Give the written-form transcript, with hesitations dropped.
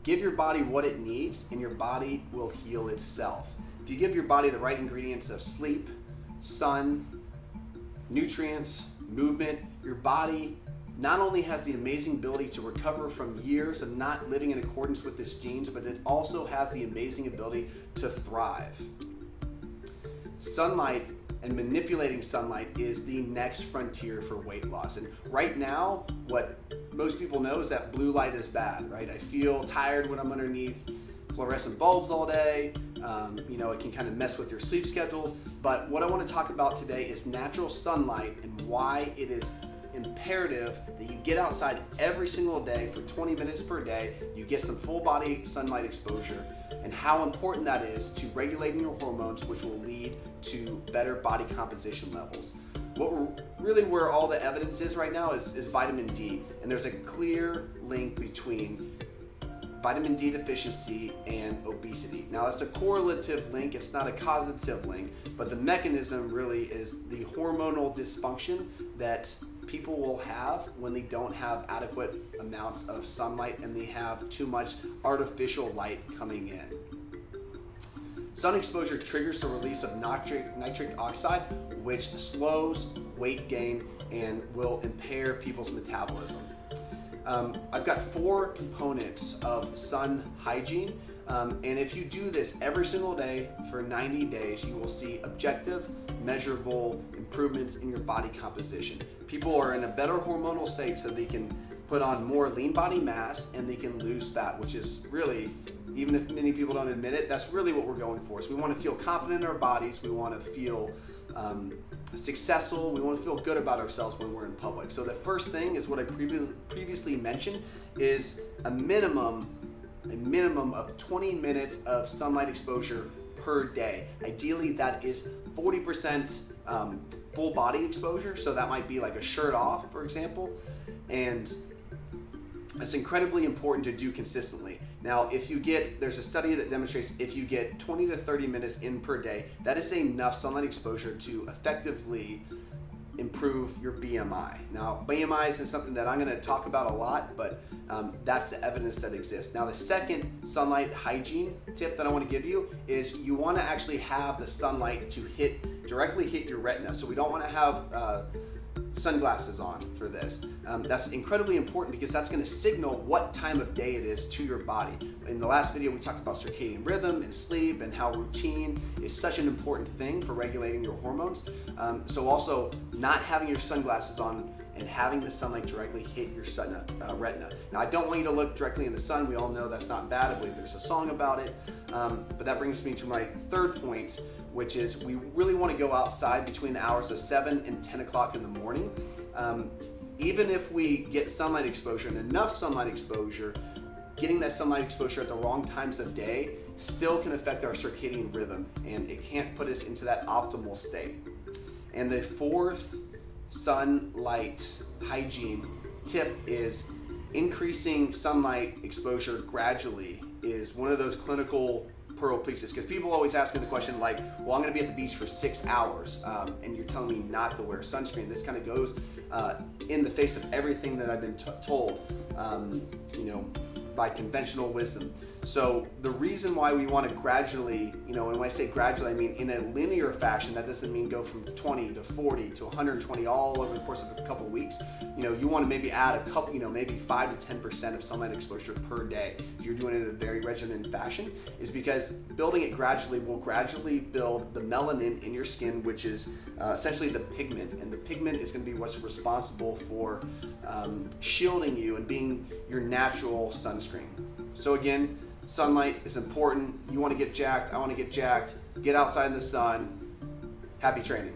Give your body what it needs and your body will heal itself. If you give your body the right ingredients of sleep, sun, nutrients, movement, your body not only has the amazing ability to recover from years of not living in accordance with its genes, but it also has the amazing ability to thrive. Sunlight and manipulating sunlight is the next frontier for weight loss. And right now, what most people know is that blue light is bad, right? I feel tired when I'm underneath fluorescent bulbs all day. It can kind of mess with your sleep schedule. But what I want to talk about today is natural sunlight and why it is imperative that you get outside every single day for 20 minutes per day. You get some full body sunlight exposure, and how important that is to regulating your hormones, which will lead to better body composition levels. Where all the evidence is right now is vitamin D, and there's a clear link between vitamin D deficiency and obesity. Now that's a correlative link, it's not a causative link, but the mechanism really is the hormonal dysfunction that people will have when they don't have adequate amounts of sunlight and they have too much artificial light coming in. Sun exposure triggers the release of nitric oxide, which slows weight gain and will impair people's metabolism. I've got 4 components of Sun Hygiene, and if you do this every single day for 90 days, you will see objective, measurable improvements in your body composition. People are in a better hormonal state so they can put on more lean body mass and they can lose fat, which is really, even if many people don't admit it, that's really what we're going for. So we want to feel confident in our bodies, we want to feel successful, we want to feel good about ourselves when we're in public. So the first thing is what I previously mentioned is a minimum of 20 minutes of sunlight exposure per day. Ideally that is 40% full body exposure, so that might be like a shirt off, for example, and it's incredibly important to do consistently. Now, there's a study that demonstrates if you get 20 to 30 minutes in per day, that is enough sunlight exposure to effectively improve your BMI. Now, BMI isn't something that I'm going to talk about a lot, but that's the evidence that exists. Now, the second sunlight hygiene tip that I want to give you is you want to actually have the sunlight to directly hit your retina. So we don't want to have sunglasses on for this. That's incredibly important because that's going to signal what time of day it is to your body. In the last video, we talked about circadian rhythm and sleep and how routine is such an important thing for regulating your hormones. So also not having your sunglasses on and having the sunlight directly hit your retina. Now, I don't want you to look directly in the sun. We all know that's not bad. I believe there's a song about it. But that brings me to my third point, which is we really want to go outside between the hours of 7 and 10 o'clock in the morning. Even if we get sunlight exposure and enough sunlight exposure, getting that sunlight exposure at the wrong times of day still can affect our circadian rhythm, and it can't put us into that optimal state. And the fourth sunlight hygiene tip is increasing sunlight exposure gradually is one of those clinical pearl pieces, because people always ask me the question like, well, I'm going to be at the beach for 6 hours and you're telling me not to wear sunscreen. This kind of goes in the face of everything that I've been told by conventional wisdom. So the reason why we want to gradually, and when I say gradually, I mean in a linear fashion. That doesn't mean go from 20 to 40 to 120 all over the course of a couple of weeks. You want to maybe add a couple, maybe 5 to 10% of sunlight exposure per day. If you're doing it in a very regimented fashion, is because building it gradually will gradually build the melanin in your skin, which is essentially the pigment, and the pigment is going to be what's responsible for shielding you and being your natural sunscreen. So again, sunlight is important. You want to get jacked, I want to get jacked. Get outside in the sun. Happy training.